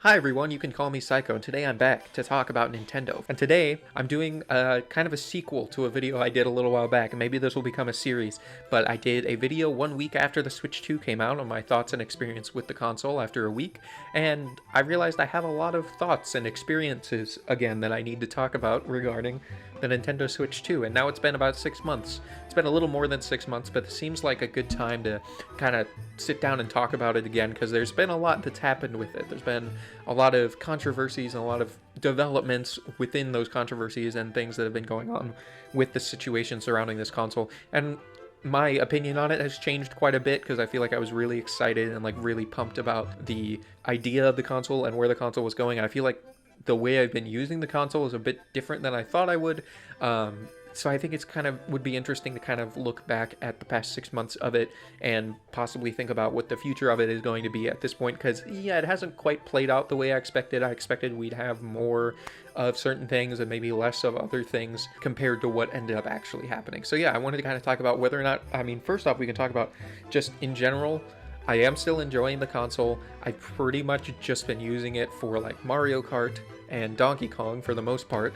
Hi everyone, you can call me Psycho, and today I'm back to talk about Nintendo. And today, I'm doing kind of a sequel to a video I did a little while back, and maybe this will become a series, but I did a video 1 week after the Switch 2 came out on my thoughts and experience with the console after a week, and I realized I have a lot of thoughts and experiences, again, that I need to talk about regarding the Nintendo Switch 2, and now it's been about 6 months. It's been a little more than 6 months, but it seems like a good time to kind of sit down and talk about it again, because there's been a lot that's happened with it. There's been a lot of controversies and a lot of developments within those controversies and things that have been going on with the situation surrounding this console. And my opinion on it has changed quite a bit because I feel like I was really excited and like really pumped about the idea of the console and where the console was going. And I feel like the way I've been using the console is a bit different than I thought I would. So I think it's would be interesting to kind of look back at the past 6 months of it and possibly think about what the future of it is going to be at this point, because yeah, it hasn't quite played out the way I expected. I expected we'd have more of certain things and maybe less of other things compared to what ended up actually happening. So yeah, I wanted to kind of talk about whether or not, first off, we can talk about just in general, I am still enjoying the console. I've pretty much just been using it for like Mario Kart and Donkey Kong for the most part,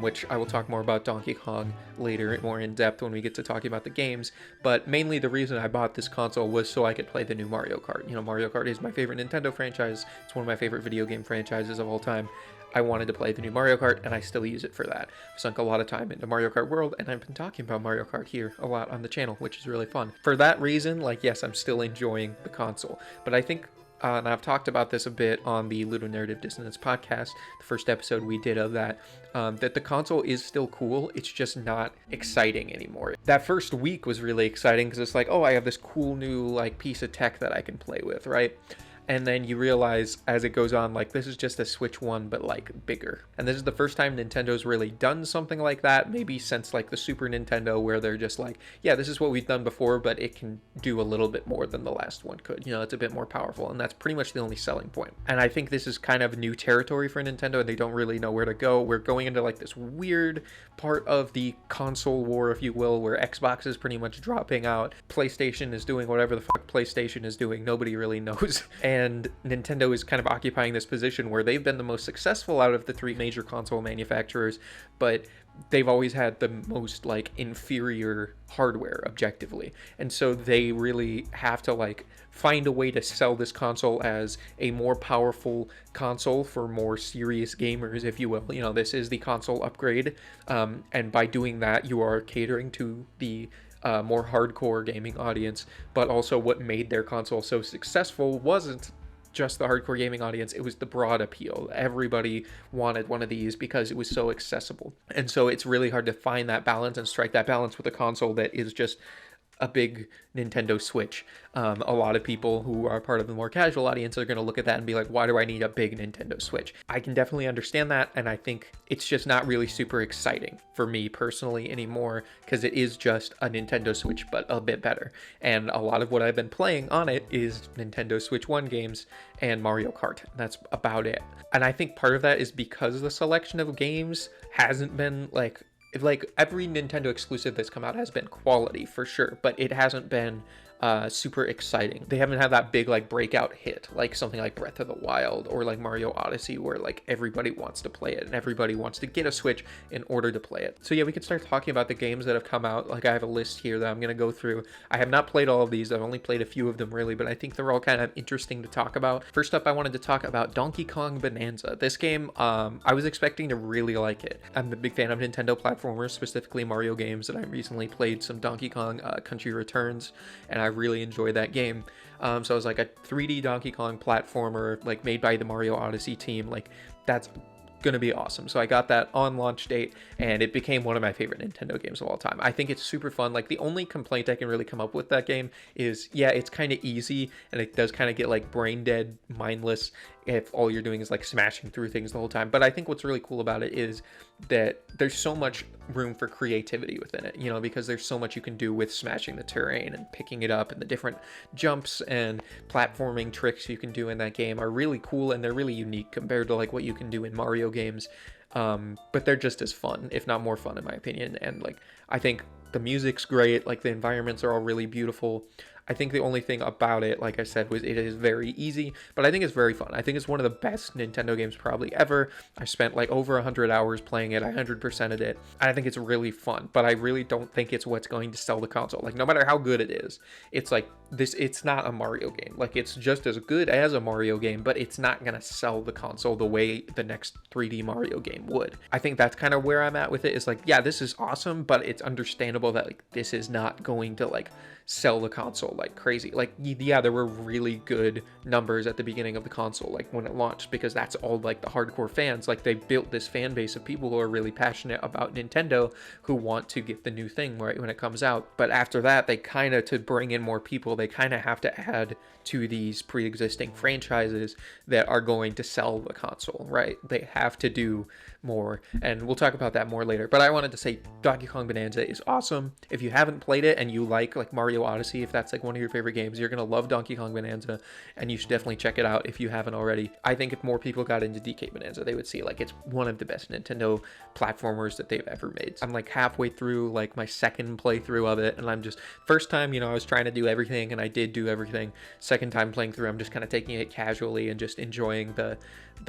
which I will talk more about Donkey Kong later, more in depth when we get to talking about the games. But mainly the reason I bought this console was so I could play the new Mario Kart. You know, Mario Kart is my favorite Nintendo franchise. It's one of my favorite video game franchises of all time. I wanted to play the new Mario Kart, and I still use it for that. I've sunk a lot of time into Mario Kart World, and I've been talking about Mario Kart here a lot on the channel, which is really fun. For that reason, like, yes, I'm still enjoying the console. But I think, and I've talked about this a bit on the Ludonarrative Dissonance podcast, the first episode we did of that, that the console is still cool, it's just not exciting anymore. That first week was really exciting, because it's like, oh, I have this cool new, like, piece of tech that I can play with, right? And then you realize as it goes on, like, this is just a Switch 1, but like bigger. And this is the first time Nintendo's really done something like that, maybe since like the Super Nintendo, where they're just like, yeah, this is what we've done before, but it can do a little bit more than the last one could. You know, it's a bit more powerful, and that's pretty much the only selling point. And I think this is kind of new territory for Nintendo, and they don't really know where to go. We're going into like this weird part of the console war, if you will, where Xbox is pretty much dropping out. PlayStation is doing whatever the fuck PlayStation is doing. Nobody really knows. And Nintendo is kind of occupying this position where they've been the most successful out of the three major console manufacturers, but they've always had the most like inferior hardware objectively. And so they really have to like find a way to sell this console as a more powerful console for more serious gamers, if you will. You know, this is the console upgrade. And by doing that, you are catering to the more hardcore gaming audience, but also what made their console so successful wasn't just the hardcore gaming audience, it was the broad appeal. Everybody wanted one of these because it was so accessible. And so it's really hard to find that balance and strike that balance with a console that is just a big Nintendo Switch. A lot of people who are part of the more casual audience are going to look at that and be like, why do I need a big Nintendo Switch? I can definitely understand that, and I think it's just not really super exciting for me personally anymore, because it is just a Nintendo Switch, but a bit better. And a lot of what I've been playing on it is Nintendo Switch 1 games and Mario Kart. That's about it. And I think part of that is because the selection of games hasn't been like every Nintendo exclusive that's come out has been quality for sure, but it hasn't been super exciting. They haven't had that big like breakout hit like something like Breath of the Wild or like Mario Odyssey, where like everybody wants to play it and everybody wants to get a Switch in order to play it. So yeah, we can start talking about the games that have come out. Like, I have a list here that I'm going to go through. I have not played all of these. I've only played a few of them really, but I think they're all kind of interesting to talk about. First up, I wanted to talk about Donkey Kong Bonanza. This game, I was expecting to really like it. I'm a big fan of Nintendo platformers, specifically Mario games, and I recently played some Donkey Kong Country Returns, and I really enjoyed that game. So I was like, a 3D Donkey Kong platformer like made by the Mario Odyssey team, like that's gonna be awesome. So I got that on launch date, and it became one of my favorite Nintendo games of all time. I think it's super fun. Like, the only complaint I can really come up with that game is, yeah, it's kind of easy, and it does kind of get like brain dead, mindless if all you're doing is like smashing through things the whole time. But I think what's really cool about it is that there's so much room for creativity within it, you know, because there's so much you can do with smashing the terrain and picking it up, and the different jumps and platforming tricks you can do in that game are really cool, and they're really unique compared to like what you can do in Mario games. But they're just as fun, if not more fun, in my opinion. And like, I think the music's great, like the environments are all really beautiful. I think the only thing about it, like I said, was it is very easy, but I think it's very fun. I think it's one of the best Nintendo games probably ever. I spent like over 100 hours playing it. I 100%ed it. I think it's really fun, but I really don't think it's what's going to sell the console. Like, no matter how good it is, it's like this, it's not a Mario game. Like, it's just as good as a Mario game, but it's not gonna sell the console the way the next 3D Mario game would. I think that's kind of where I'm at with it. Is like, yeah, this is awesome, but it's understandable that like this is not going to like sell the console like crazy. Like, yeah, there were really good numbers at the beginning of the console, like when it launched, because that's all like the hardcore fans. Like, they built this fan base of people who are really passionate about Nintendo, who want to get the new thing right when it comes out. But after that, they kind of, to bring in more people, they kind of have to add to these pre-existing franchises that are going to sell the console, right? They have to do more, and we'll talk about that more later. But I wanted to say Donkey Kong Bonanza is awesome. If you haven't played it and you like Mario Odyssey, if that's like one of your favorite games, you're gonna love Donkey Kong Bonanza, and you should definitely check it out if you haven't already. I think if more people got into DK Bonanza, they would see like it's one of the best Nintendo platformers that they've ever made. I'm like halfway through like my second playthrough of it, and I'm just, first time, you know, I was trying to do everything, and I did do everything. Second time playing through, I'm just kind of taking it casually and just enjoying the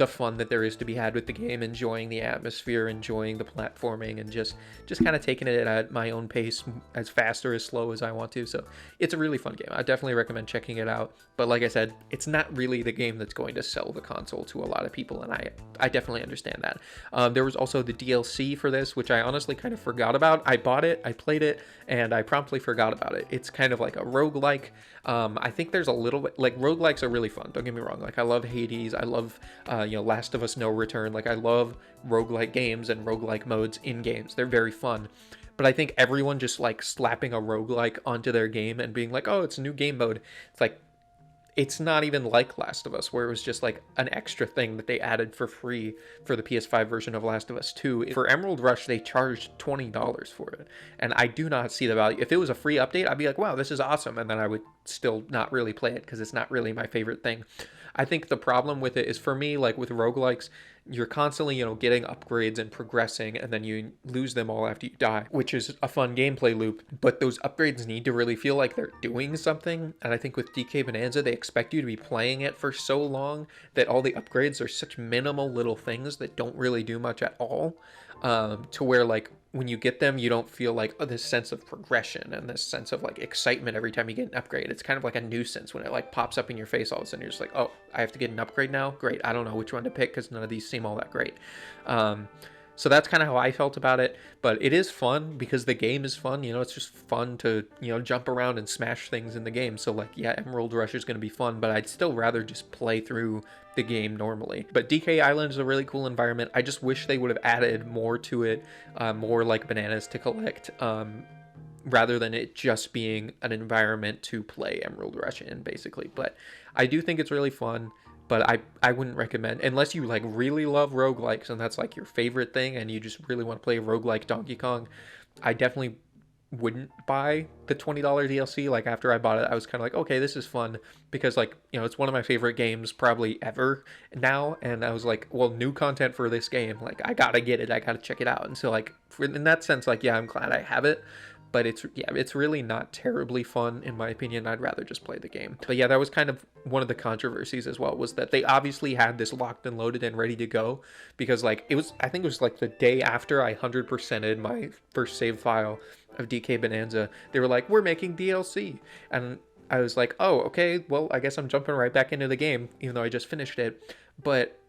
fun that there is to be had with the game, enjoying the atmosphere, enjoying the platforming, and just kind of taking it at my own pace, as fast or as slow as I want to. So it's a really fun game. I definitely recommend checking it out. But like I said, it's not really the game that's going to sell the console to a lot of people, and I definitely understand that. There was also the DLC for this, which I honestly kind of forgot about. I bought it, I played it, and I promptly forgot about it. It's kind of like a roguelike. I think there's a little bit, like, roguelikes are really fun, don't get me wrong. Like, I love Hades, I love Last of Us No Return. Like, I love roguelike games and roguelike modes in games. They're very fun. But I think everyone just like slapping a roguelike onto their game and being like, oh, it's a new game mode. It's like, it's not even like Last of Us, where it was just like an extra thing that they added for free for the PS5 version of Last of Us 2. For Emerald Rush, they charged $20 for it. And I do not see the value. If it was a free update, I'd be like, wow, this is awesome. And then I would still not really play it because it's not really my favorite thing. I think the problem with it is, for me, like with roguelikes, you're constantly, getting upgrades and progressing, and then you lose them all after you die, which is a fun gameplay loop. But those upgrades need to really feel like they're doing something. And I think with DK Bonanza, they expect you to be playing it for so long that all the upgrades are such minimal little things that don't really do much at all. To where, like, when you get them, you don't feel like this sense of progression and this sense of like excitement every time you get an upgrade. It's kind of like a nuisance when it like pops up in your face all of a sudden. You're just like, oh, I have to get an upgrade now? Great. I don't know which one to pick because none of these seem all that great. So that's kind of how I felt about it, but it is fun because the game is fun. It's just fun to, jump around and smash things in the game. So like, yeah, Emerald Rush is going to be fun, but I'd still rather just play through the game normally. But DK Island is a really cool environment. I just wish they would have added more to it, more like bananas to collect, rather than it just being an environment to play Emerald Rush in, basically. But I do think it's really fun. But I wouldn't recommend, unless you like really love roguelikes and that's like your favorite thing and you just really want to play roguelike Donkey Kong, I definitely wouldn't buy the $20 DLC. Like, after I bought it, I was kind of like, okay, this is fun, because like, it's one of my favorite games probably ever now, and I was like, well, new content for this game, like, I gotta get it, I gotta check it out. And so like, in that sense, like, yeah, I'm glad I have it. But it's really not terribly fun, in my opinion. I'd rather just play the game. But yeah, that was kind of one of the controversies as well, was that they obviously had this locked and loaded and ready to go, because like, I think it was like the day after I 100%ed my first save file of DK Bonanza, they were like, we're making DLC. And I was like, oh, okay, well, I guess I'm jumping right back into the game, even though I just finished it. But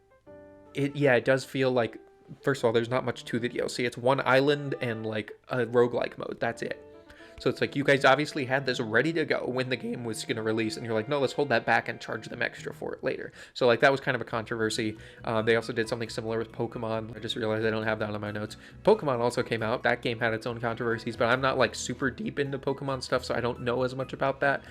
it does feel like, first of all, there's not much to the DLC. It's one island and like a roguelike mode. That's it. So it's like, you guys obviously had this ready to go when the game was going to release, and you're like, no, let's hold that back and charge them extra for it later. So like, that was kind of a controversy. They also did something similar with Pokemon. I just realized I don't have that on my notes. Pokemon also came out. That game had its own controversies, but I'm not like super deep into Pokemon stuff, so I don't know as much about that.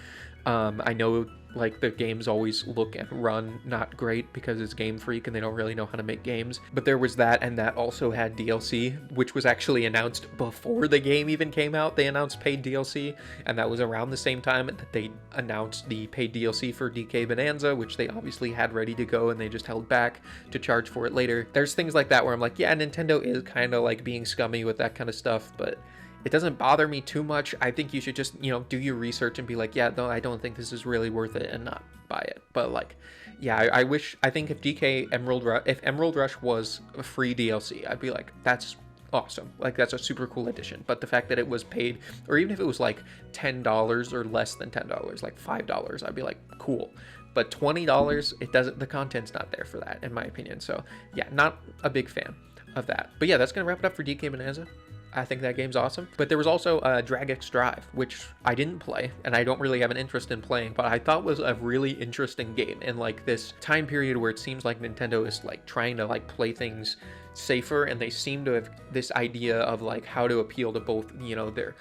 I know like the games always look and run not great because it's Game Freak and they don't really know how to make games. But there was that, and that also had DLC, which was actually announced before the game even came out. They announced paid DLC, and that was around the same time that they announced the paid DLC for DK Bonanza, which they obviously had ready to go and they just held back to charge for it later. There's things like that where I'm like, yeah, Nintendo is kind of like being scummy with that kind of stuff, but it doesn't bother me too much. I think you should just, you know, do your research and be like, yeah, no, I don't think this is really worth it, and not buy it. But like, yeah, I think if if Emerald Rush was a free DLC, I'd be like, that's awesome. Like, that's a super cool addition. But the fact that it was paid, or even if it was like $10 or less than $10, like $5, I'd be like, cool. But $20, it doesn't, the content's not there for that, in my opinion. So yeah, not a big fan of that. But yeah, that's gonna wrap it up for DK Bananza. I think that game's awesome. But there was also Drag X Drive, which I didn't play, and I don't really have an interest in playing, but I thought was a really interesting game in like this time period where it seems like Nintendo is like trying to like play things safer, and they seem to have this idea of like how to appeal to both, you know, their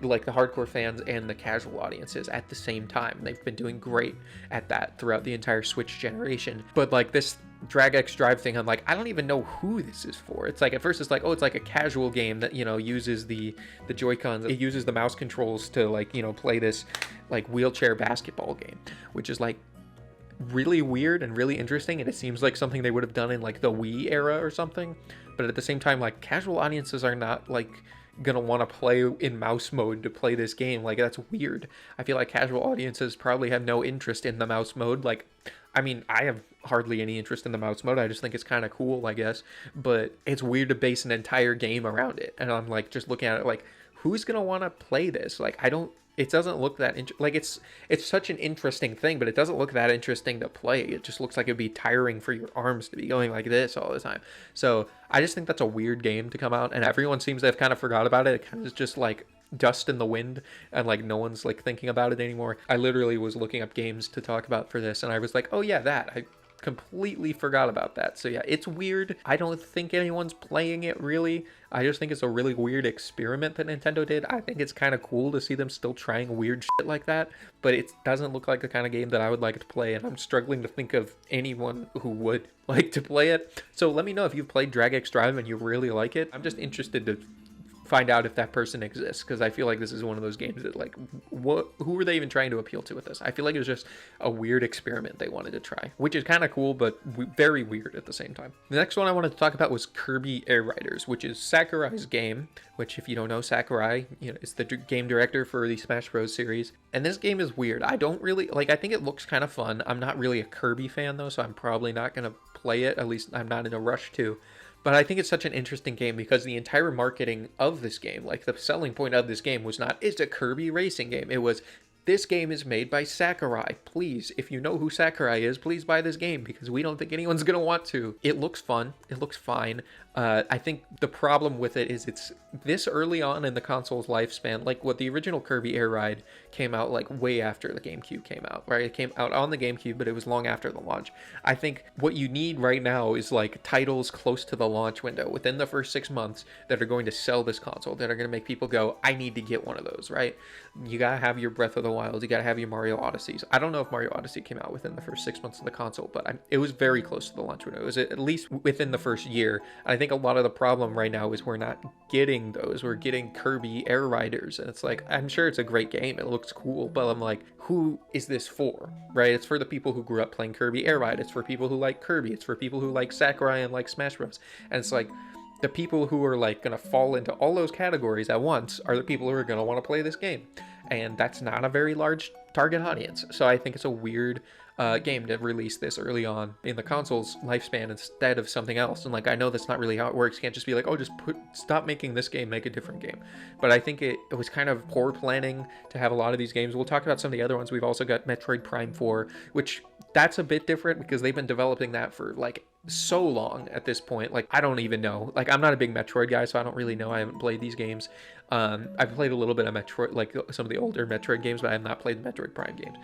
like the hardcore fans and the casual audiences at the same time. They've been doing great at that throughout the entire Switch generation. But like this Drag X Drive thing, I'm like, I don't even know who this is for. It's like, at first it's like, oh, it's like a casual game that, you know, uses the Joy-Cons. It uses the mouse controls to like, you know, play this like wheelchair basketball game, which is like really weird and really interesting, and it seems like something they would have done in like the Wii era or something. But at the same time, like, casual audiences are not like gonna want to play in mouse mode to play this game. Like, that's weird. I feel like casual audiences probably have no interest in the mouse mode. Like, I mean, I have hardly any interest in the mouse mode. I just think it's kind of cool, I guess. But it's weird to base an entire game around it. And I'm like, just looking at it like, who's gonna want to play this? Like, it doesn't look that like it's such an interesting thing, but it doesn't look that interesting to play. It just looks like it'd be tiring for your arms to be going like this all the time. So I just think that's a weird game to come out, and everyone seems to have kind of forgot about it. It kind of is just like dust in the wind, and like no one's like thinking about it anymore. I literally was looking up games to talk about for this, and I was like, oh yeah, I completely forgot about that. So yeah, it's weird. I don't think anyone's playing it really. I just think it's a really weird experiment that Nintendo did. I think it's kind of cool to see them still trying weird shit like that, but it doesn't look like the kind of game that I would like to play, and I'm struggling to think of anyone who would like to play it. So let me know if you've played Drag X Drive and you really like it. I'm just interested to find out if that person exists, because I feel like this is one of those games that like, who are they even trying to appeal to with this? I feel like it was just a weird experiment they wanted to try, which is kind of cool, but very weird at the same time. The next one I wanted to talk about was Kirby Air Riders, which is Sakurai's game, which, if you don't know, Sakurai, you know, is the game director for the Smash Bros series. And this game is weird. I don't really like, I think it looks kind of fun. I'm not really a Kirby fan though, so I'm probably not going to play it. At least I'm not in a rush to. But I think it's such an interesting game because the entire marketing of this game, like the selling point of this game, was not, it's a Kirby racing game. It was, this game is made by Sakurai. Please, if you know who Sakurai is, please buy this game, because we don't think anyone's going to want to. It looks fun. It looks fine. I think the problem with it is it's this early on in the console's lifespan. Like, what the original Kirby Air Ride came out like way after the GameCube came out, right? It came out on the GameCube, but it was long after the launch. I think what you need right now is like titles close to the launch window within the first 6 months that are going to sell this console, that are going to make people go, I need to get one of those, right? You gotta have your Breath of the Wild, you gotta have your Mario Odysseys. I don't know if Mario Odyssey came out within the first 6 months of the console, but it was very close to the launch window. It was at least within the first year. I think a lot of the problem right now is we're not getting those. We're getting Kirby Air Riders, and it's like, I'm sure it's a great game, it looks cool, but I'm like, who is this for, right? It's for the people who grew up playing Kirby Air Ride. It's for people who like Kirby. It's for people who like Sakurai and like Smash Bros. And it's like, the people who are like gonna fall into all those categories at once are the people who are gonna want to play this game, and that's not a very large target audience. So I think it's a weird game to release this early on in the console's lifespan instead of something else. And like, I know that's not really how it works. You can't just be like, oh, just stop making this game, make a different game. But I think it was kind of poor planning to have a lot of these games. We'll talk about some of the other ones. We've also got Metroid Prime 4, which that's a bit different because they've been developing that for like so long at this point. Like, I don't even know. Like, I'm not a big Metroid guy, so I don't really know. I haven't played these games. I've played a little bit of Metroid, like some of the older Metroid games, but I have not played the Metroid Prime games.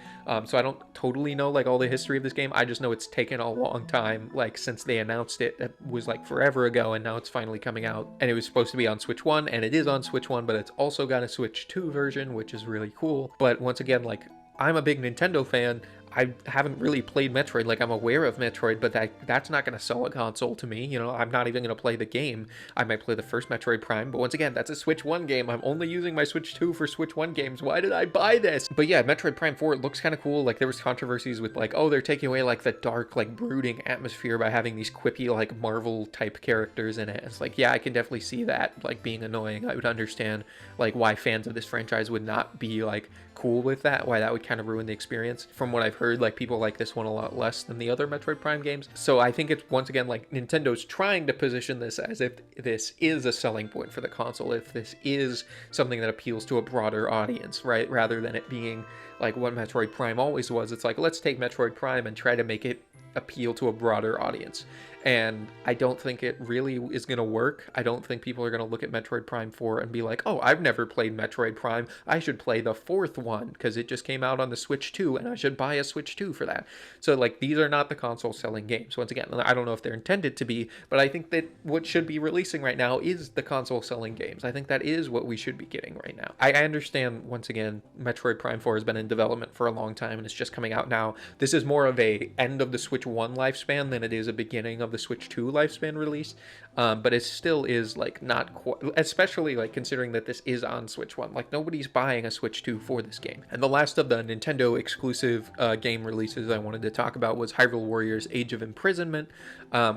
So I don't totally know like all the history of this game. I just know it's taken a long time, like since they announced it. It was like forever ago, and now it's finally coming out. And it was supposed to be on Switch 1, and it is on Switch 1, but it's also got a Switch 2 version, which is really cool. But once again, like, I'm a big Nintendo fan. I haven't really played Metroid. Like, I'm aware of Metroid, but that's not going to sell a console to me. You know, I'm not even going to play the game. I might play the first Metroid Prime, but once again, that's a Switch 1 game. I'm only using my Switch 2 for Switch 1 games. Why did I buy this? But yeah, Metroid Prime 4, it looks kind of cool. Like, there was controversies with, like, oh, they're taking away, like, the dark, like, brooding atmosphere by having these quippy, like, Marvel-type characters in it. It's like, yeah, I can definitely see that, like, being annoying. I would understand, like, why fans of this franchise would not be, like, cool with that, why that would kind of ruin the experience. From what I've heard, like, people like this one a lot less than the other Metroid Prime games. So I think it's, once again, like, Nintendo's trying to position this as if this is a selling point for the console, if this is something that appeals to a broader audience, right? Rather than it being like what Metroid Prime always was. It's like, let's take Metroid Prime and try to make it appeal to a broader audience. And I don't think it really is going to work. I don't think people are going to look at Metroid Prime 4 and be like, oh, I've never played Metroid Prime. I should play the fourth one because it just came out on the Switch 2 and I should buy a Switch 2 for that. So, like, these are not the console selling games. Once again, I don't know if they're intended to be, but I think that what should be releasing right now is the console selling games. I think that is what we should be getting right now. I understand, once again, Metroid Prime 4 has been in development for a long time and it's just coming out now. This is more of a end of the Switch 1 lifespan than it is a beginning of the Switch 2 lifespan release, but it still is, like, not quite, especially, like, considering that this is on Switch 1. Like, nobody's buying a Switch 2 for this game. And the last of the Nintendo exclusive game releases I wanted to talk about was Hyrule Warriors Age of Imprisonment,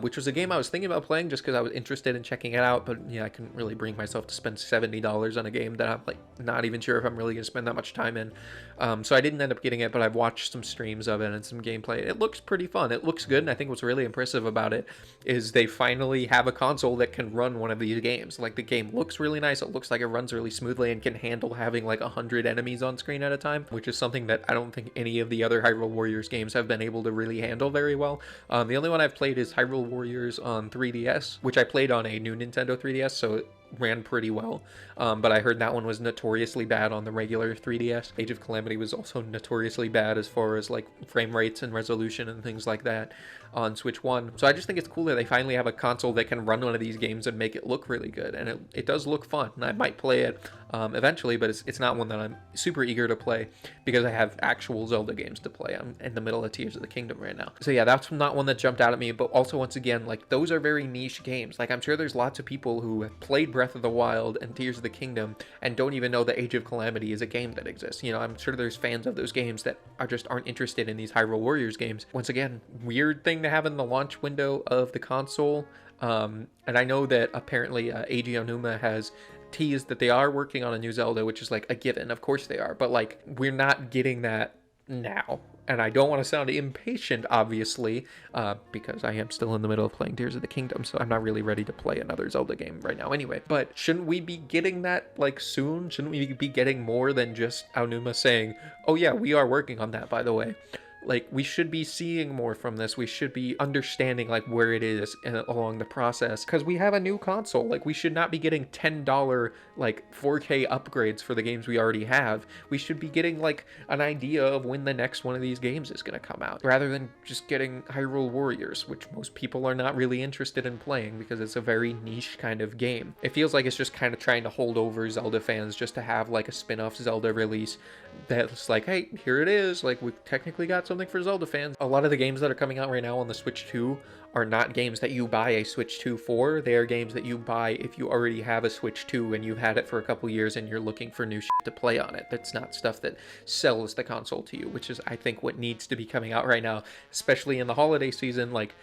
which was a game I was thinking about playing just because I was interested in checking it out, but yeah, I couldn't really bring myself to spend $70 on a game that I'm, like, not even sure if I'm really going to spend that much time in. So I didn't end up getting it, but I've watched some streams of it and some gameplay. It looks pretty fun. It looks good, and I think what's really impressive about it is they finally have a console that can run one of these games. Like, the game looks really nice. It looks like it runs really smoothly and can handle having like 100 enemies on screen at a time, which is something that I don't think any of the other Hyrule Warriors games have been able to really handle very well. The only one I've played is Hyrule Warriors on 3DS, which I played on a new Nintendo 3DS, so it ran pretty well, but I heard that one was notoriously bad on the regular 3DS. Age of Calamity was also notoriously bad as far as like frame rates and resolution and things like that on Switch 1. So I just think it's cool that they finally have a console that can run one of these games and make it look really good, and it does look fun, and I might play it eventually, but it's not one that I'm super eager to play because I have actual Zelda games to play. I'm in the middle of Tears of the Kingdom right now. So yeah, that's not one that jumped out at me, but also, once again, like, those are very niche games. Like, I'm sure there's lots of people who have played Breath of the Wild and Tears of the Kingdom and don't even know that Age of Calamity is a game that exists. You know, I'm sure there's fans of those games that aren't interested in these Hyrule Warriors games. Once again, weird thing to have in the launch window of the console. And I know that apparently Eiji Onuma has teased that they are working on a new Zelda, which is like a given. Of course they are, but like, we're not getting that now. And I don't want to sound impatient, obviously, because I am still in the middle of playing Tears of the Kingdom, so I'm not really ready to play another Zelda game right now anyway. But shouldn't we be getting that, like, soon? Shouldn't we be getting more than just Aonuma saying, oh yeah, we are working on that, by the way? Like, we should be seeing more from this. We should be understanding, like, where it is along the process, because we have a new console. Like, we should not be getting $10 like 4K upgrades for the games we already have. We should be getting like an idea of when the next one of these games is going to come out, rather than just getting Hyrule Warriors, which most people are not really interested in playing because it's a very niche kind of game. It feels like it's just kind of trying to hold over Zelda fans just to have like a spin-off Zelda release that's like, hey, here it is, like, we've technically got something for Zelda fans. A lot of the games that are coming out right now on the Switch 2 are not games that you buy a Switch 2 for. They are games that you buy if you already have a Switch 2 and you've had it for a couple years and you're looking for new shit to play on it. That's not stuff that sells the console to you, which is, I think, what needs to be coming out right now, especially in the holiday season. Like,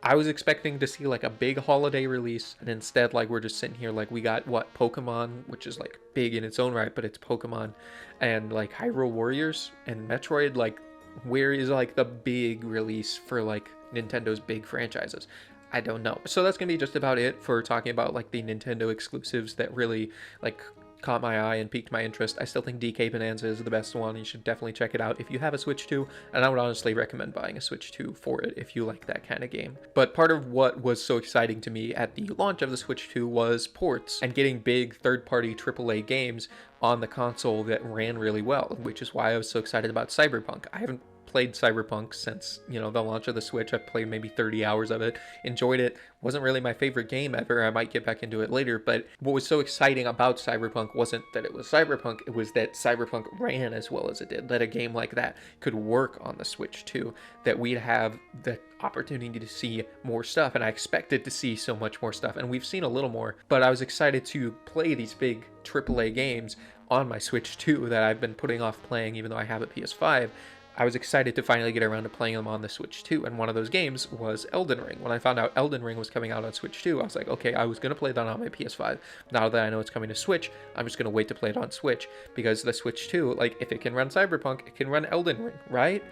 I was expecting to see like a big holiday release, and instead, like, we're just sitting here like, we got what, Pokemon, which is like big in its own right, but it's Pokemon, and like Hyrule Warriors and Metroid. Like, where is like the big release for like Nintendo's big franchises? I don't know. So that's gonna be just about it for talking about like the Nintendo exclusives that really like caught my eye and piqued my interest. I still think DK Bananza is the best one. You should definitely check it out if you have a Switch 2, and I would honestly recommend buying a Switch 2 for it if you like that kind of game. But part of what was so exciting to me at the launch of the Switch 2 was ports and getting big third-party AAA games on the console that ran really well, which is why I was so excited about Cyberpunk. I haven't played Cyberpunk since, you know, the launch of the Switch. I've played maybe 30 hours of it, enjoyed it. Wasn't really my favorite game ever. I might get back into it later, but what was so exciting about Cyberpunk wasn't that it was Cyberpunk, it was that Cyberpunk ran as well as it did, that a game like that could work on the Switch too, that we'd have the opportunity to see more stuff, and I expected to see so much more stuff, and we've seen a little more, but I was excited to play these big AAA games on my Switch 2 that I've been putting off playing even though I have a PS5. I was excited to finally get around to playing them on the Switch 2, and one of those games was Elden Ring. When I found out Elden Ring was coming out on Switch 2, I was like, okay, I was going to play that on my PS5. Now that I know it's coming to Switch, I'm just going to wait to play it on Switch, because the Switch 2, like, if it can run Cyberpunk, it can run Elden Ring, right?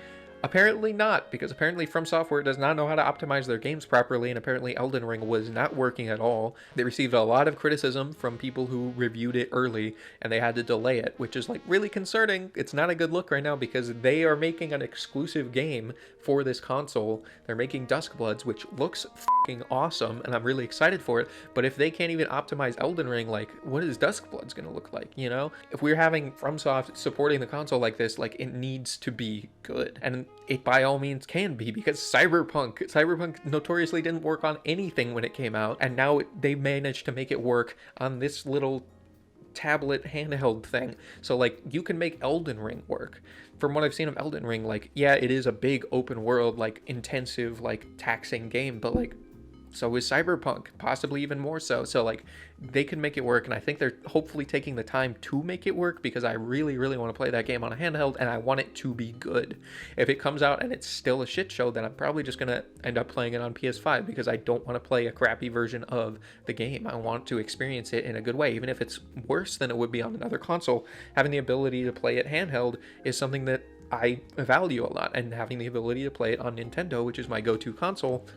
Apparently not, because apparently From Software does not know how to optimize their games properly, and apparently Elden Ring was not working at all. They received a lot of criticism from people who reviewed it early, and they had to delay it, which is like really concerning. It's not a good look right now, because they are making an exclusive game for this console. They're making Duskbloods, which looks fucking awesome, and I'm really excited for it, but if they can't even optimize Elden Ring, like, what is Duskbloods gonna look like, you know? If we're having FromSoft supporting the console like this, like, it needs to be good, and it by all means can be, because Cyberpunk notoriously didn't work on anything when it came out, and now they managed to make it work on this little tablet handheld thing. So like, you can make Elden Ring work. From what I've seen of Elden Ring, like, yeah, it is a big open world, like, intensive, like, taxing game, but like, so is Cyberpunk, possibly even more so. So like, they can make it work, and I think they're hopefully taking the time to make it work, because I really, really want to play that game on a handheld, and I want it to be good. If it comes out and it's still a shit show, then I'm probably just gonna end up playing it on PS5, because I don't want to play a crappy version of the game. I want to experience it in a good way, even if it's worse than it would be on another console. Having the ability to play it handheld is something that I value a lot, and having the ability to play it on Nintendo, which is my go-to console,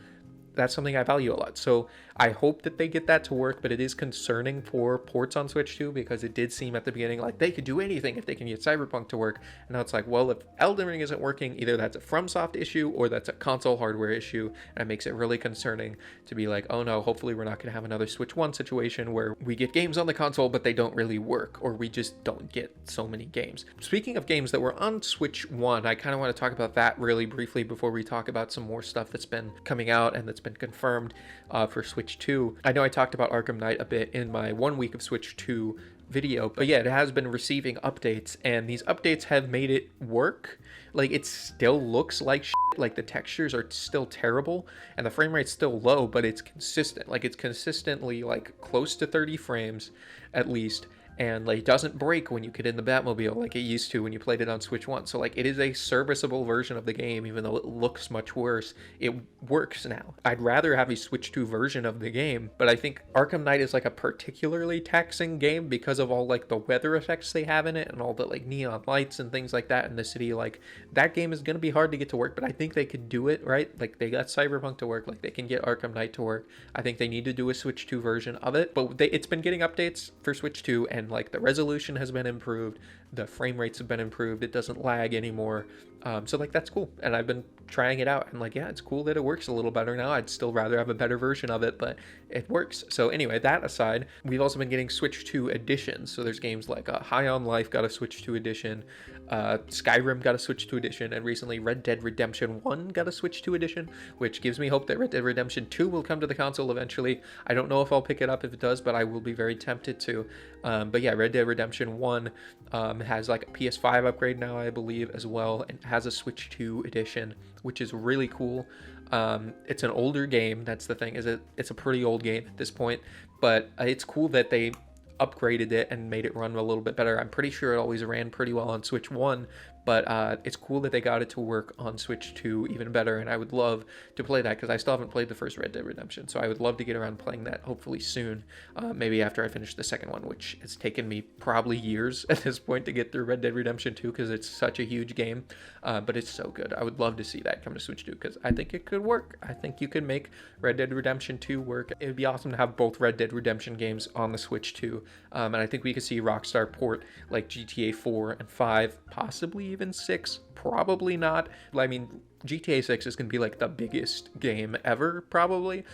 that's something I value a lot. So I hope that they get that to work, but it is concerning for ports on Switch 2, because it did seem at the beginning like they could do anything if they can get Cyberpunk to work. And now it's like, well, if Elden Ring isn't working, either that's a FromSoft issue or that's a console hardware issue. And it makes it really concerning to be like, oh no, hopefully we're not going to have another Switch 1 situation where we get games on the console, but they don't really work, or we just don't get so many games. Speaking of games that were on Switch 1, I kind of want to talk about that really briefly before we talk about some more stuff that's been coming out and that's been confirmed for Switch 2. I know I talked about Arkham Knight a bit in my 1 week of Switch 2 video, but yeah, it has been receiving updates, and these updates have made it work. Like, it still looks like shit, like the textures are still terrible and the frame rate's still low, but it's consistent. Like, it's consistently like close to 30 frames at least, and like, doesn't break when you get in the Batmobile like it used to when you played it on Switch 1. So like, it is a serviceable version of the game, even though it looks much worse. It works now. I'd rather have a Switch 2 version of the game, but I think Arkham Knight is like a particularly taxing game because of all like the weather effects they have in it and all the like neon lights and things like that in the city. Like, that game is going to be hard to get to work, but I think they could do it, right? Like, they got Cyberpunk to work, like they can get Arkham Knight to work. I think they need to do a Switch 2 version of it, but it's been getting updates for Switch 2, and like, the resolution has been improved, the frame rates have been improved, it doesn't lag anymore. So like, that's cool, and I've been trying it out, and like, yeah, it's cool that it works a little better now. I'd still rather have a better version of it, but it works. So anyway, that aside, we've also been getting Switch 2 editions. So there's games like High on Life got a Switch 2 edition, Skyrim got a Switch 2 edition, and recently Red Dead Redemption 1 got a Switch 2 edition, which gives me hope that Red Dead Redemption 2 will come to the console eventually. I don't know if I'll pick it up if it does, but I will be very tempted to. But yeah, Red Dead Redemption 1 has like a PS5 upgrade now, I believe, as well, and has a Switch 2 edition, which is really cool. It's an older game, that's the thing, is it's a pretty old game at this point, but it's cool that they upgraded it and made it run a little bit better. I'm pretty sure it always ran pretty well on Switch 1, but it's cool that they got it to work on Switch 2 even better, and I would love to play that, because I still haven't played the first Red Dead Redemption, so I would love to get around playing that hopefully soon, maybe after I finish the second one, which has taken me probably years at this point to get through Red Dead Redemption 2, because it's such a huge game, but it's so good. I would love to see that come to Switch 2, because I think it could work. I think you could make Red Dead Redemption 2 work. It would be awesome to have both Red Dead Redemption games on the Switch 2, and I think we could see Rockstar port like GTA 4 and 5, possibly even 6, probably not. I mean, GTA 6 is going to be like the biggest game ever, probably,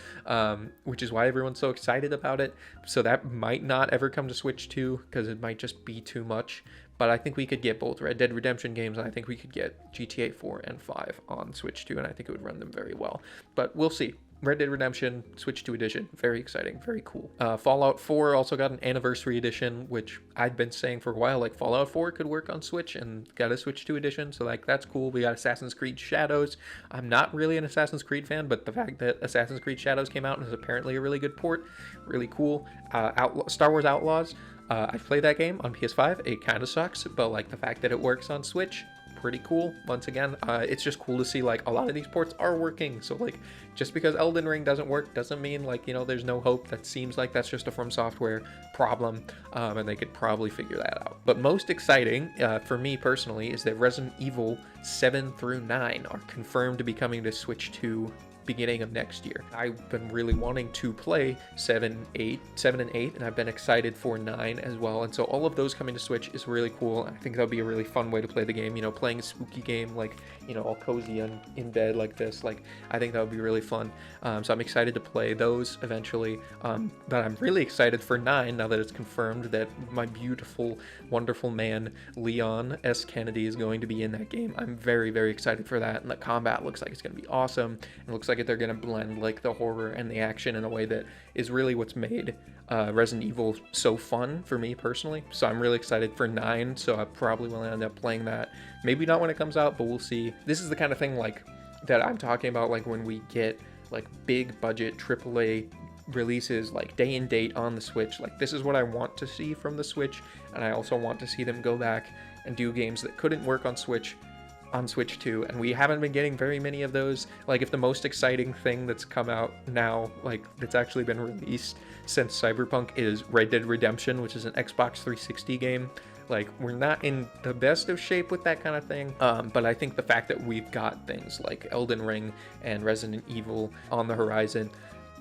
which is why everyone's so excited about it. So that might not ever come to Switch 2, because it might just be too much. but I think we could get both Red Dead Redemption games, and I think we could get GTA 4 and 5 on Switch 2, and I think it would run them very well. But we'll see. Red Dead Redemption Switch 2 edition, very exciting, very cool. Fallout 4 also got an anniversary edition, which I'd been saying for a while, like Fallout 4 could work on Switch, and got a Switch 2 edition, so like that's cool. We got Assassin's Creed Shadows. I'm not really an Assassin's Creed fan, but the fact that Assassin's Creed Shadows came out and is apparently a really good port, really cool. Star Wars Outlaws, I've played that game on PS5. It kind of sucks, but like the fact that it works on Switch, pretty cool. Once again, it's just cool to see like a lot of these ports are working. So like just because Elden Ring doesn't work doesn't mean like, you know, there's no hope. That seems like that's just a From Software problem, and they could probably figure that out. But most exciting for me personally is that Resident Evil 7 through 9 are confirmed to be coming to Switch 2 beginning of next year. I've been really wanting to play 7 and 8, and I've been excited for 9 as well. And so all of those coming to Switch is really cool. I think that'll be a really fun way to play the game, you know, playing a spooky game, like, you know, all cozy and in bed like this. Like, I think that would be really fun. So I'm excited to play those eventually. But I'm really excited for 9 now that it's confirmed that my beautiful, wonderful man, Leon S. Kennedy, is going to be in that game. I'm very, very excited for that. And the combat looks like it's going to be awesome. It looks like they're going to blend like the horror and the action in a way that is really what's made Resident Evil so fun for me personally. So I'm really excited for 9, so I probably will end up playing that. Maybe not when it comes out, but we'll see. This is the kind of thing like that I'm talking about, like when we get like big budget AAA releases like day and date on the Switch. Like this is what I want to see from the Switch, and I also want to see them go back and do games that couldn't work on Switch 2, and we haven't been getting very many of those. Like if the most exciting thing that's come out now, like that's actually been released since Cyberpunk, is Red Dead Redemption, which is an Xbox 360 game, like we're not in the best of shape with that kind of thing. But I think the fact that we've got things like Elden Ring and Resident Evil on the horizon,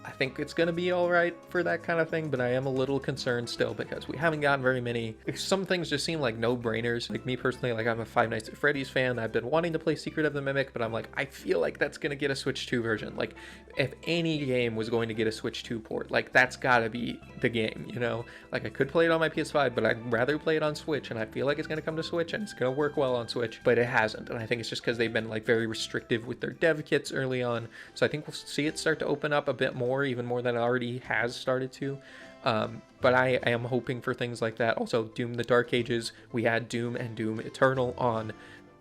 I think it's going to be all right for that kind of thing, but I am a little concerned still because we haven't gotten very many. Some things just seem like no-brainers. Like me personally, like I'm a Five Nights at Freddy's fan. I've been wanting to play Secret of the Mimic, but I'm like, I feel like that's going to get a Switch 2 version. Like if any game was going to get a Switch 2 port, like that's got to be the game, you know? Like I could play it on my PS5, but I'd rather play it on Switch, and I feel like it's going to come to Switch and it's going to work well on Switch, but it hasn't. And I think it's just because they've been like very restrictive with their dev kits early on. So I think we'll see it start to open up a bit more, even more than it already has started to. But I am hoping for things like that. Also, Doom the Dark Ages, we had Doom and Doom Eternal on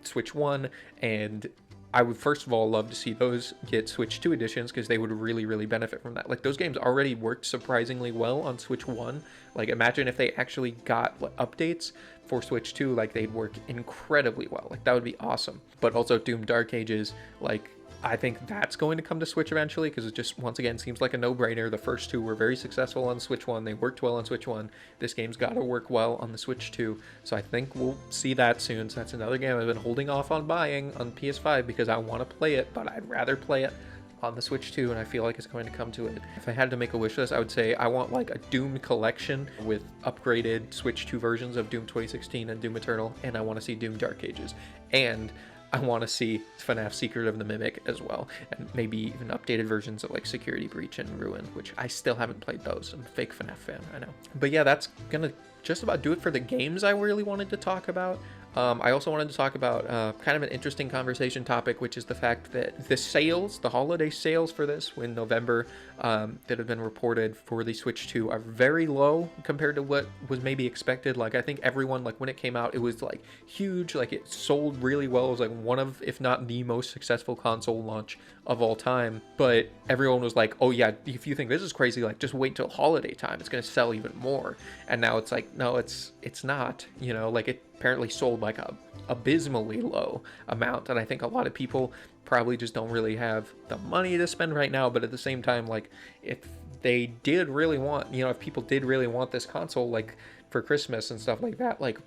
Switch 1, and I would first of all love to see those get Switch 2 editions because they would really, really benefit from that. Like those games already worked surprisingly well on Switch 1. Like imagine if they actually got updates for Switch 2, like they'd work incredibly well. Like that would be awesome. But also Doom Dark Ages, like I think that's going to come to Switch eventually because it just, once again, seems like a no-brainer. The first two were very successful on Switch 1. They worked well on Switch 1. This game's got to work well on the Switch 2. So I think we'll see that soon. So that's another game I've been holding off on buying on PS5 because I want to play it, but I'd rather play it on the Switch 2, and I feel like it's going to come to it. If I had to make a wish list, I would say I want like a Doom collection with upgraded Switch 2 versions of Doom 2016 and Doom Eternal, and I want to see Doom Dark Ages. And I want to see FNAF Secret of the Mimic as well, and maybe even updated versions of like Security Breach and Ruin, which I still haven't played those. I'm a fake FNAF fan, I know. But yeah, that's gonna just about do it for the games I really wanted to talk about. I also wanted to talk about kind of an interesting conversation topic, which is the fact that the sales, the holiday sales for this in November that have been reported for the Switch 2 are very low compared to what was maybe expected. Like I think everyone, like when it came out, it was like huge, like it sold really well. It was like one of, if not the most successful console launch of all time. But everyone was like, oh yeah, if you think this is crazy, like just wait till holiday time, it's going to sell even more. And now it's like, no, it's not, you know, like it apparently sold like a abysmally low amount, and I think a lot of people probably just don't really have the money to spend right now. But at the same time, like if they did really want, you know, if people did really want this console like for Christmas and stuff like that, like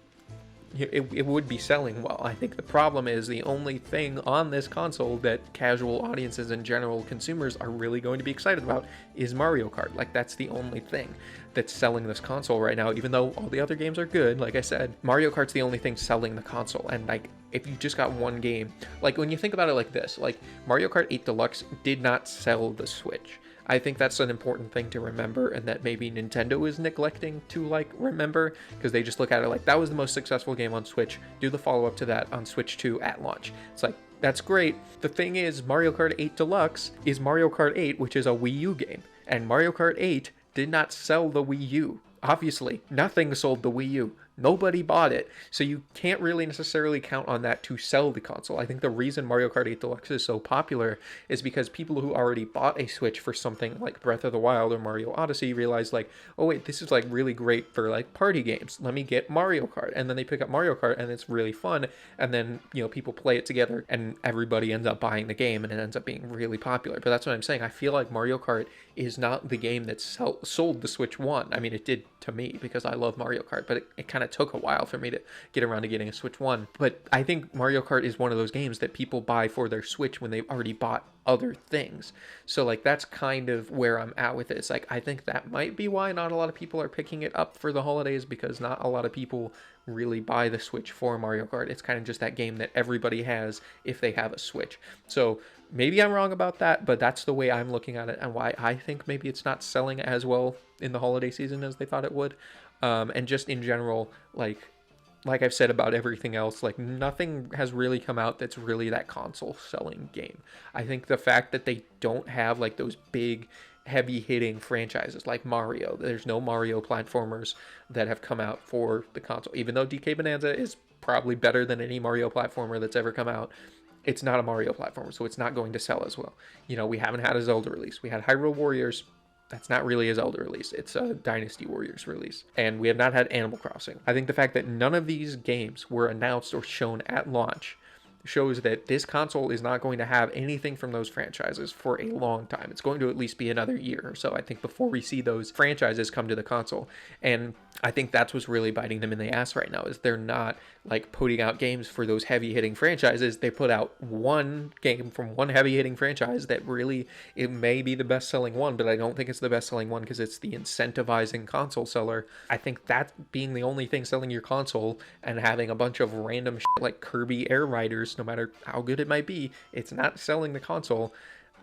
it would be selling well. I think the problem is the only thing on this console that casual audiences and general consumers are really going to be excited about is Mario Kart. Like that's the only thing that's selling this console right now, even though all the other games are good. Like I said, Mario Kart's the only thing selling the console. And like if you just got one game, like when you think about it like this, like Mario Kart 8 Deluxe did not sell the Switch. I think that's an important thing to remember, and that maybe Nintendo is neglecting to like remember, because they just look at it like that was the most successful game on Switch. Do the follow-up to that on Switch 2 at launch. It's like, that's great. The thing is, Mario Kart 8 Deluxe is Mario Kart 8, which is a Wii U game, and Mario Kart 8 did not sell the Wii U. Obviously, nothing sold the Wii U. Nobody bought it, so you can't really necessarily count on that to sell the console. I think the reason Mario Kart 8 Deluxe is so popular is because people who already bought a Switch for something like Breath of the Wild or Mario Odyssey realize like, oh wait, this is like really great for like party games. Let me get Mario Kart. And then they pick up Mario Kart and it's really fun. And then, you know, people play it together and everybody ends up buying the game and it ends up being really popular. But that's what I'm saying. I feel like Mario Kart is not the game that sold the Switch 1. I mean, it did to me because I love Mario Kart, but it kind of took a while for me to get around to getting a Switch 1. But I think Mario Kart is one of those games that people buy for their Switch when they've already bought other things. So like that's kind of where I'm at with it. It's like I think that might be why not a lot of people are picking it up for the holidays, because not a lot of people really buy the Switch for Mario Kart. It's kind of just that game that everybody has if they have a Switch. So maybe I'm wrong about that, but that's the way I'm looking at it and why I think maybe it's not selling as well in the holiday season as they thought it would. And just in general, like I've said about everything else, like nothing has really come out that's really that console selling game. I think the fact that they don't have like those big heavy hitting franchises like Mario, there's no Mario platformers that have come out for the console, even though DK Bananza is probably better than any Mario platformer that's ever come out. It's not a Mario platformer, so it's not going to sell as well. You know, we haven't had a Zelda release. We had Hyrule Warriors. That's not really a Zelda release. It's a Dynasty Warriors release. And we have not had Animal Crossing. I think the fact that none of these games were announced or shown at launch shows that this console is not going to have anything from those franchises for a long time. It's going to at least be another year or so, I think, before we see those franchises come to the console. And I think that's what's really biting them in the ass right now, is they're not like putting out games for those heavy hitting franchises. They put out one game from one heavy hitting franchise that really, it may be the best selling one, but I don't think it's the best selling one because it's the incentivizing console seller. I think that being the only thing selling your console and having a bunch of random shit like Kirby Air Riders, no matter how good it might be, it's not selling the console.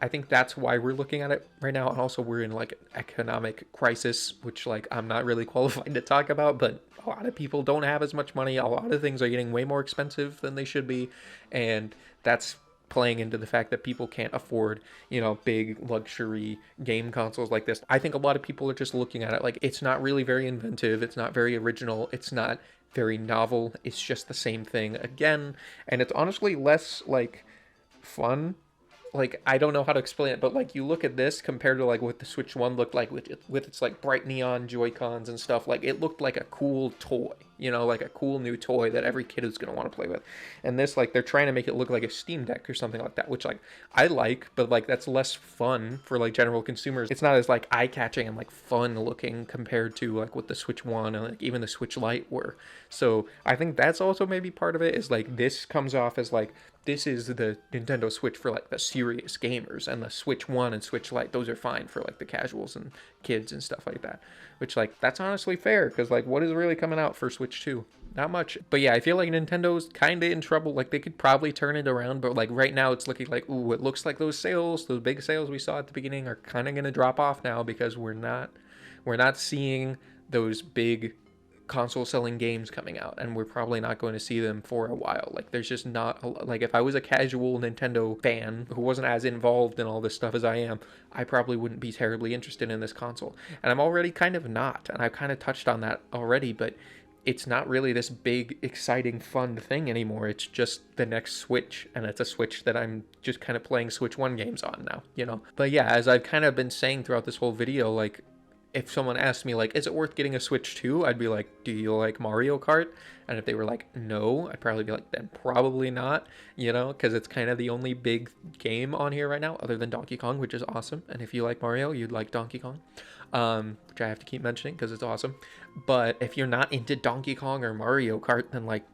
I think that's why we're looking at it right now. And also we're in like an economic crisis, which like I'm not really qualified to talk about, but a lot of people don't have as much money. A lot of things are getting way more expensive than they should be. And that's playing into the fact that people can't afford, you know, big luxury game consoles like this. I think a lot of people are just looking at it like it's not really very inventive. It's not very original. It's not very novel. It's just the same thing again. And it's honestly less like fun. Like, I don't know how to explain it, but like you look at this compared to like what the Switch 1 looked like with its like bright neon Joy-Cons and stuff, like it looked like a cool toy, you know, like a cool new toy that every kid is going to want to play with. And this, like, they're trying to make it look like a Steam Deck or something like that, which like I like, but like that's less fun for like general consumers. It's not as like eye-catching and like fun looking compared to like what the Switch 1 and like even the Switch Lite were. So I think that's also maybe part of it, is like this comes off as like this is the Nintendo Switch for like the serious gamers, and the Switch 1 and Switch Lite, those are fine for like the casuals and kids and stuff like that, which like that's honestly fair, because like what is really coming out for Switch 2? Not much. But yeah, I feel like Nintendo's kind of in trouble. Like they could probably turn it around, but like right now it's looking like, ooh, it looks like those sales, those big sales we saw at the beginning are kind of going to drop off now, because we're not seeing those big console selling games coming out, and we're probably not going to see them for a while. Like there's just not like, if I was a casual Nintendo fan who wasn't as involved in all this stuff as I am, I probably wouldn't be terribly interested in this console, and I'm already kind of not, and I've kind of touched on that already. But it's not really this big exciting fun thing anymore. It's just the next Switch, and it's a Switch that I'm just kind of playing Switch 1 games on now, you know. But yeah, as I've kind of been saying throughout this whole video, like if someone asked me like, is it worth getting a Switch 2? I'd be like, do you like Mario Kart? And if they were like, no, I'd probably be like, then probably not, you know, because it's kind of the only big game on here right now other than Donkey Kong, which is awesome. And if you like Mario, you'd like Donkey Kong, which I have to keep mentioning because it's awesome. But if you're not into Donkey Kong or Mario Kart, then like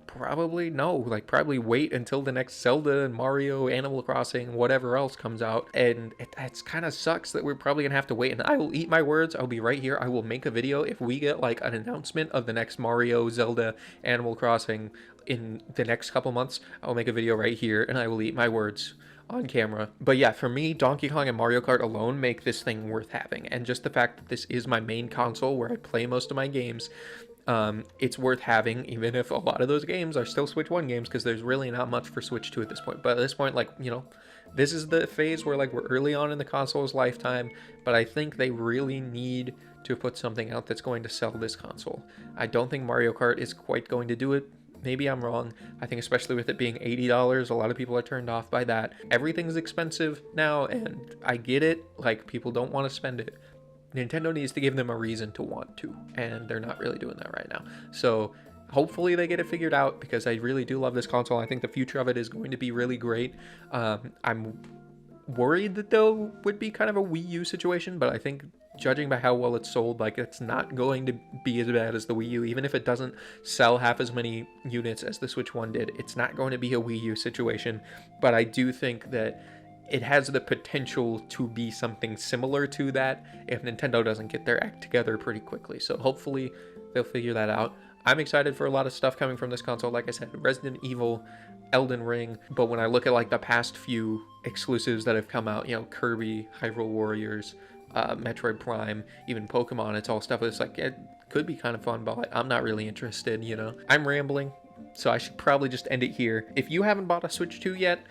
probably no, like probably wait until the next Zelda and Mario, Animal Crossing, whatever else comes out. And it's kind of sucks that we're probably gonna have to wait, and I will eat my words. I'll be right here. I will make a video if we get like an announcement of the next Mario, Zelda, Animal Crossing in the next couple months. I'll make a video right here and I will eat my words on camera. But yeah, for me, Donkey Kong and Mario Kart alone make this thing worth having. And just the fact that this is my main console where I play most of my games, it's worth having, even if a lot of those games are still Switch 1 games, because there's really not much for Switch 2 at this point. But at this point, like, you know, this is the phase where, like, we're early on in the console's lifetime, but I think they really need to put something out that's going to sell this console. I don't think Mario Kart is quite going to do it. Maybe I'm wrong. I think especially with it being $80, a lot of people are turned off by that. Everything's expensive now, and I get it. Like, people don't want to spend it. Nintendo needs to give them a reason to want to, and they're not really doing that right now. So hopefully they get it figured out, because I really do love this console. I think the future of it is going to be really great. I'm worried that though would be kind of a Wii U situation, but I think judging by how well it's sold, like, it's not going to be as bad as the Wii U. Even if it doesn't sell half as many units as the Switch 1 did, it's not going to be a Wii U situation. But I do think that it has the potential to be something similar to that if Nintendo doesn't get their act together pretty quickly. So hopefully they'll figure that out. I'm excited for a lot of stuff coming from this console. Like I said, Resident Evil, Elden Ring, but when I look at, like, the past few exclusives that have come out, you know, Kirby, Hyrule Warriors, Metroid Prime, even Pokemon, it's all stuff that's like, it could be kind of fun, but I'm not really interested, you know. I'm rambling, so I should probably just end it here. If you haven't bought a Switch 2 yet,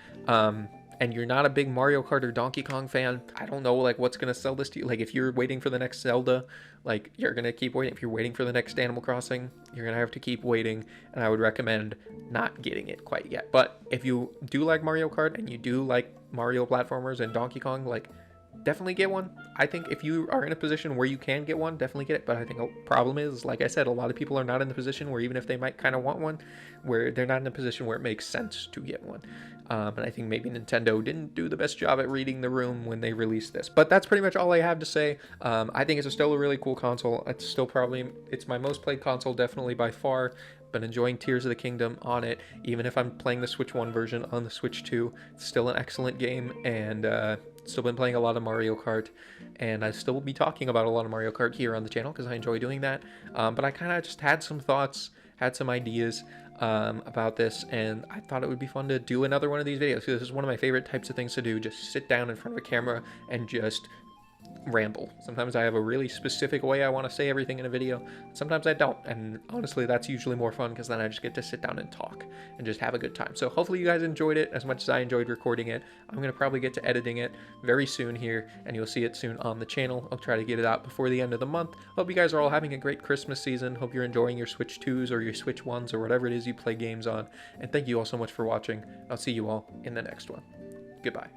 and you're not a big Mario Kart or Donkey Kong fan, I don't know, like, what's gonna sell this to you. Like, if you're waiting for the next Zelda, like, you're gonna keep waiting. If you're waiting for the next Animal Crossing, you're gonna have to keep waiting, and I would recommend not getting it quite yet. But if you do like Mario Kart and you do like Mario platformers and Donkey Kong, like, definitely get one. I think if you are in a position where you can get one, definitely get it. But I think a problem is, like I said, a lot of people are not in the position where, even if they might kind of want one, where they're not in a position where it makes sense to get one. And I think maybe Nintendo didn't do the best job at reading the room when they released this. But that's pretty much all I have to say. I think it's still a really cool console. It's still probably, it's my most played console, definitely by far. Been enjoying Tears of the Kingdom on it, even if I'm playing the Switch 1 version on the Switch 2. It's still an excellent game, and still been playing a lot of Mario Kart, and I still will be talking about a lot of Mario Kart here on the channel because I enjoy doing that. But I kind of just had some thoughts, had some ideas about this, and I thought it would be fun to do another one of these videos. This is one of my favorite types of things to do, just sit down in front of a camera and just ramble. Sometimes I have a really specific way I want to say everything in a video, sometimes I don't, and honestly that's usually more fun because then I just get to sit down and talk and just have a good time. So hopefully you guys enjoyed it as much as I enjoyed recording it. I'm gonna probably get to editing it very soon here, and you'll see it soon on the channel. I'll try to get it out before the end of the month. Hope you guys are all having a great Christmas season. Hope you're enjoying your Switch 2s or your Switch 1s or whatever it is you play games on, and thank you all so much for watching. I'll see you all in the next one. Goodbye.